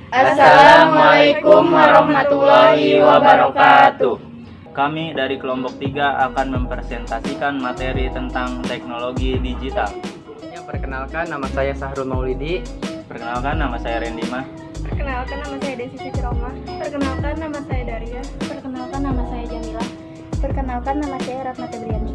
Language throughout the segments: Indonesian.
Assalamualaikum warahmatullahi wabarakatuh. Kami dari kelompok 3 akan mempresentasikan materi tentang teknologi digital. Perkenalkan, nama saya Sahrul Maulidi. Perkenalkan, nama saya Rendima. Perkenalkan, nama saya Desi Siti-Roma. Perkenalkan, nama saya Daria. Perkenalkan, nama saya Jamila. Perkenalkan, nama saya Ratna Febriani.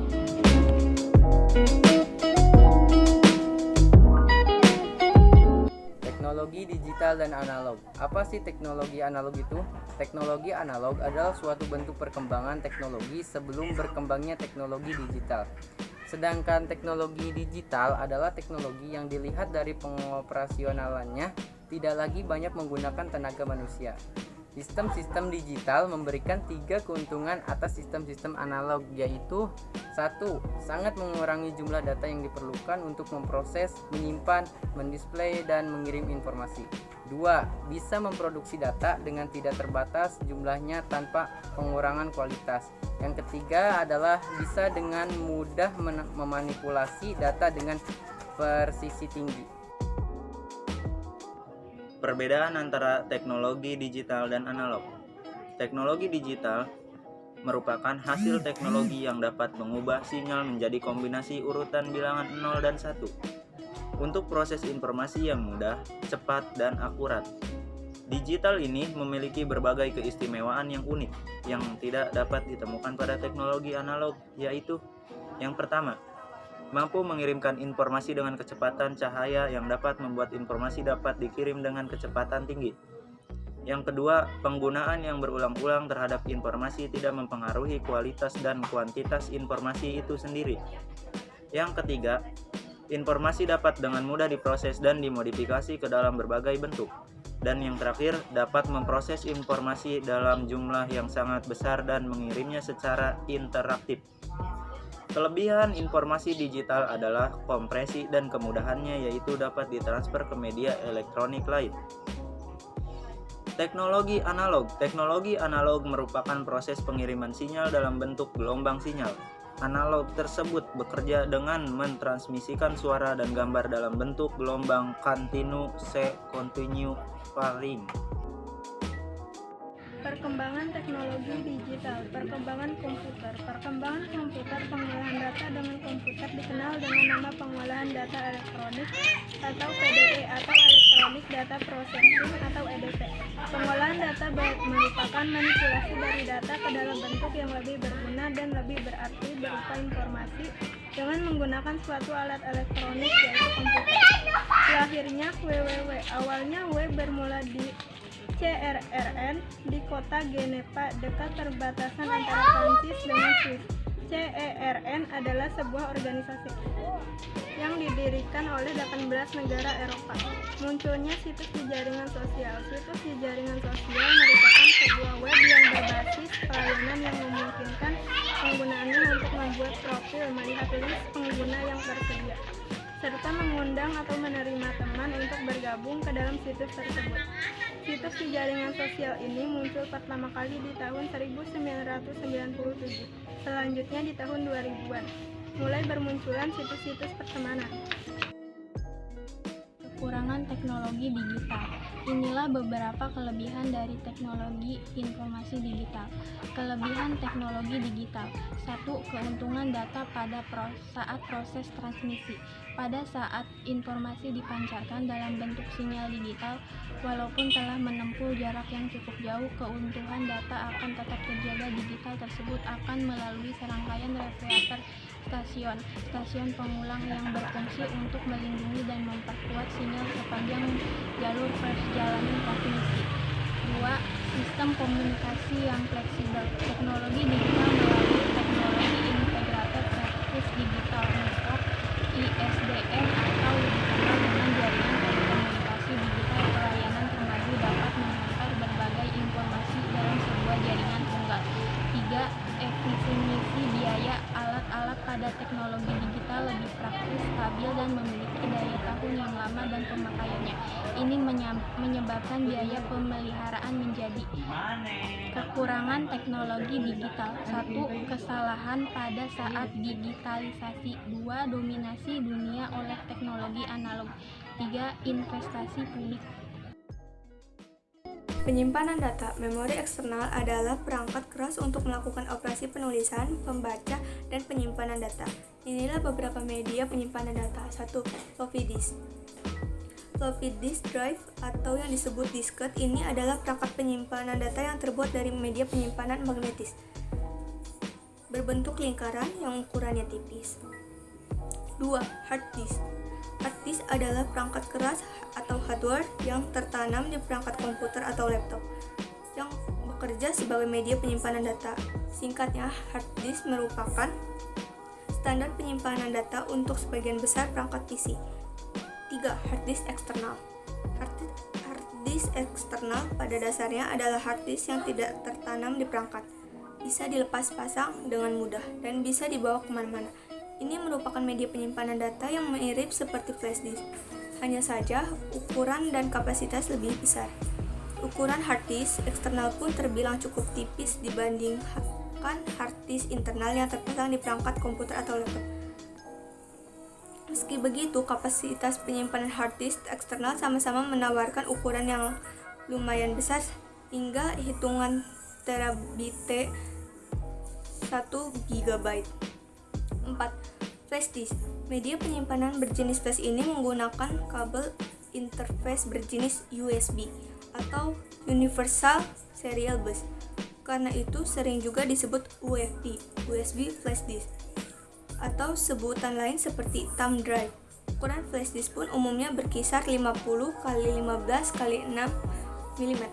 Teknologi digital dan analog. Apa sih teknologi analog itu? Teknologi analog adalah suatu bentuk perkembangan teknologi sebelum berkembangnya teknologi digital. Sedangkan teknologi digital adalah teknologi yang dilihat dari pengoperasionalannya tidak lagi banyak menggunakan tenaga manusia. Sistem-sistem digital memberikan 3 keuntungan atas sistem-sistem analog, yaitu 1. Sangat mengurangi jumlah data yang diperlukan untuk memproses, menyimpan, mendisplay, dan mengirim informasi. 2. Bisa memproduksi data dengan tidak terbatas jumlahnya tanpa pengurangan kualitas. Yang ketiga adalah bisa dengan mudah memanipulasi data dengan presisi tinggi. Perbedaan antara teknologi digital dan analog. Teknologi digital merupakan hasil teknologi yang dapat mengubah sinyal menjadi kombinasi urutan bilangan 0 dan 1 untuk proses informasi yang mudah, cepat, dan akurat. Digital ini memiliki berbagai keistimewaan yang unik yang tidak dapat ditemukan pada teknologi analog, yaitu yang pertama, mampu mengirimkan informasi dengan kecepatan cahaya yang dapat membuat informasi dapat dikirim dengan kecepatan tinggi. Yang kedua, penggunaan yang berulang-ulang terhadap informasi tidak mempengaruhi kualitas dan kuantitas informasi itu sendiri. Yang ketiga, informasi dapat dengan mudah diproses dan dimodifikasi ke dalam berbagai bentuk. Dan yang terakhir, dapat memproses informasi dalam jumlah yang sangat besar dan mengirimnya secara interaktif. Kelebihan informasi digital adalah kompresi dan kemudahannya, yaitu dapat ditransfer ke media elektronik lain. Teknologi analog. Teknologi analog merupakan proses pengiriman sinyal dalam bentuk gelombang sinyal. Analog tersebut bekerja dengan mentransmisikan suara dan gambar dalam bentuk gelombang continue varying. Perkembangan teknologi digital, perkembangan komputer. Perkembangan komputer, pengolahan data dengan komputer dikenal dengan nama pengolahan data elektronik atau PDE atau Electronic Data Processing atau EDP. Pengolahan data merupakan manipulasi dari data ke dalam bentuk yang lebih berguna dan lebih berarti berupa informasi dengan menggunakan suatu alat elektronik yaitu komputer. Lahirnya WWW. Awalnya W bermula di CRRN di kota Genepa dekat perbatasan antara Prancis dengan Swiss. CERN adalah sebuah organisasi yang didirikan oleh 18 negara Eropa. Munculnya situs di jaringan sosial. Situs di jaringan sosial merupakan sebuah web yang berbasis pelayanan yang memungkinkan penggunaannya untuk membuat profil, melihat list pengguna yang tersedia, serta mengundang atau menerima teman untuk bergabung ke dalam situs tersebut. Situs di jaringan sosial ini muncul pertama kali di tahun 1997, selanjutnya di tahun 2000-an. Mulai bermunculan situs-situs pertemanan. Kekurangan teknologi digital. Inilah beberapa kelebihan dari teknologi informasi digital. Kelebihan teknologi digital. 1. Keuntungan data pada saat proses transmisi. Pada saat informasi dipancarkan dalam bentuk sinyal digital, walaupun telah menempuh jarak yang cukup jauh, keuntungan data akan tetap terjaga. Digital tersebut akan melalui serangkaian reflektor stasiun pengulang yang berfungsi untuk melindungi dan memperkuat sinyal sepanjang jalur perjalanan transmisi. 2. Sistem komunikasi yang fleksibel. Teknologi digital melalui teknologi Integrated Service Digital Network (ISDN) atau dikenal dengan jaringan telekomunikasi digital. Pelayanan terpadu dapat mengantar berbagai informasi dalam sebuah jaringan tunggal. 3. Efisiensi biaya. Alat-alat pada teknologi digital lebih praktis, stabil, dan memiliki daya tahan yang lama dan pemakaiannya. Ini menyebabkan biaya pemeliharaan menjadi. Kekurangan teknologi digital. 1. Kesalahan pada saat digitalisasi. 2. Dominasi dunia oleh teknologi analog. 3. Investasi publik. Penyimpanan data. Memori eksternal adalah perangkat keras untuk melakukan operasi penulisan, pembaca, dan penyimpanan data. Inilah beberapa media penyimpanan data. 1. Floppy disk. Floppy disk drive atau yang disebut disket ini adalah perangkat penyimpanan data yang terbuat dari media penyimpanan magnetis berbentuk lingkaran yang ukurannya tipis. 2. Hard disk. Hard disk adalah perangkat keras atau hardware yang tertanam di perangkat komputer atau laptop yang bekerja sebagai media penyimpanan data. Singkatnya, hard disk merupakan standar penyimpanan data untuk sebagian besar perangkat PC. 3. Hard disk eksternal. Hard disk eksternal pada dasarnya adalah hard disk yang tidak tertanam di perangkat, bisa dilepas pasang dengan mudah, dan bisa dibawa kemana-mana. Ini merupakan media penyimpanan data yang mirip seperti flash disk, hanya saja ukuran dan kapasitas lebih besar. Ukuran hard disk eksternal pun terbilang cukup tipis dibandingkan hard disk internal yang terpasang di perangkat komputer atau laptop. Meski begitu, kapasitas penyimpanan hard disk eksternal sama-sama menawarkan ukuran yang lumayan besar hingga hitungan terabit 1 GB. 4. Flash disk. Media penyimpanan berjenis flash ini menggunakan kabel interface berjenis USB atau Universal Serial Bus. Karena itu sering juga disebut UFD, USB Flash Disk, atau sebutan lain seperti thumb drive. Ukuran flash disk pun umumnya berkisar 50 x 15 x 6 mm.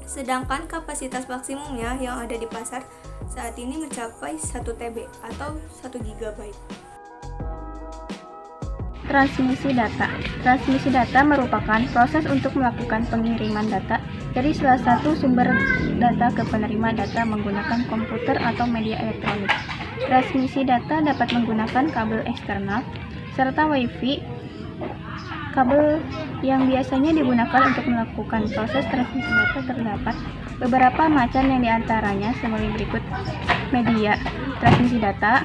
Sedangkan kapasitas maksimumnya yang ada di pasar saat ini mencapai 1 TB atau 1 GB. Transmisi data. Transmisi data merupakan proses untuk melakukan pengiriman data dari salah satu sumber data ke penerima data menggunakan komputer atau media elektronik. Transmisi data dapat menggunakan kabel eksternal serta Wi-Fi. Kabel yang biasanya digunakan untuk melakukan proses transmisi data terdapat beberapa macam yang diantaranya sebagai berikut: media transmisi data,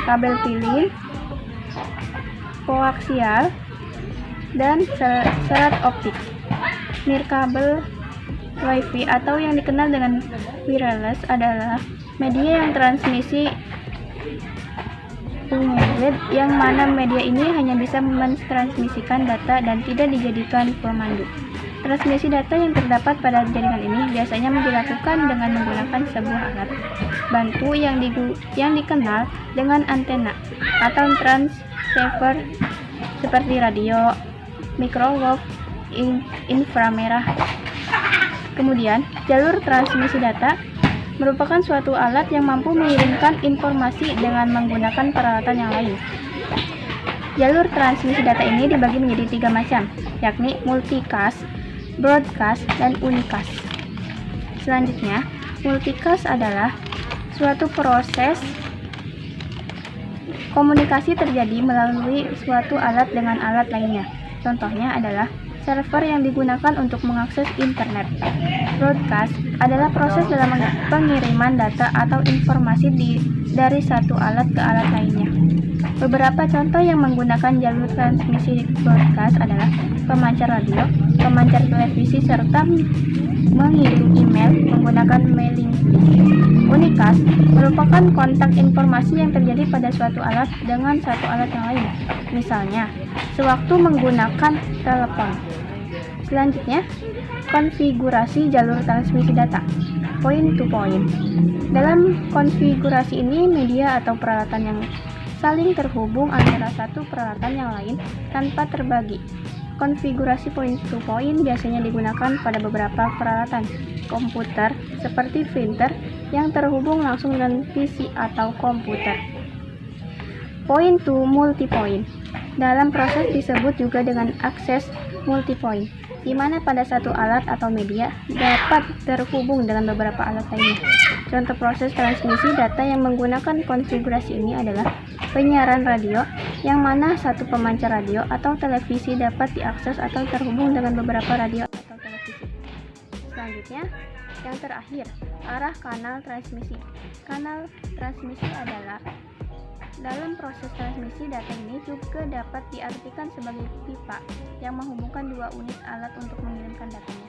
kabel pilin, koaksial, dan serat optik. Nirkabel Wi-Fi atau yang dikenal dengan wireless adalah media yang transmisi unlimited, yang mana media ini hanya bisa mentransmisikan data dan tidak dijadikan pemandu. Transmisi data yang terdapat pada jaringan ini biasanya dilakukan dengan menggunakan sebuah alat bantu yang dikenal dengan antena atau transceiver seperti radio, microwave, inframerah. Kemudian, jalur transmisi data merupakan suatu alat yang mampu mengirimkan informasi dengan menggunakan peralatan yang lain. Jalur transmisi data ini dibagi menjadi 3 macam, yakni multicast, broadcast, dan unicast. Selanjutnya, multicast adalah suatu proses komunikasi terjadi melalui suatu alat dengan alat lainnya. Contohnya adalah server yang digunakan untuk mengakses internet. Broadcast adalah proses dalam pengiriman data atau informasi dari satu alat ke alat lainnya. Beberapa contoh yang menggunakan jalur transmisi broadcast adalah pemancar radio, pemancar televisi, serta mengirim email menggunakan mailing list. Unicast merupakan kontak informasi yang terjadi pada suatu alat dengan satu alat yang lain, misalnya sewaktu menggunakan telepon. Selanjutnya, konfigurasi jalur transmisi data, point to point. Dalam konfigurasi ini, media atau peralatan yang saling terhubung antara satu peralatan yang lain tanpa terbagi. Konfigurasi point to point biasanya digunakan pada beberapa peralatan komputer seperti printer yang terhubung langsung dengan PC atau komputer. Point to multipoint. Dalam proses disebut juga dengan akses multipoint, di mana pada satu alat atau media dapat terhubung dengan beberapa alat lainnya. Contoh proses transmisi data yang menggunakan konfigurasi ini adalah penyiaran radio, yang mana satu pemancar radio atau televisi dapat diakses atau terhubung dengan beberapa radio atau televisi. Selanjutnya, yang terakhir, arah kanal transmisi. Kanal transmisi adalah Dalam proses transmisi data ini juga dapat diartikan sebagai pipa yang menghubungkan dua unit alat untuk mengirimkan data.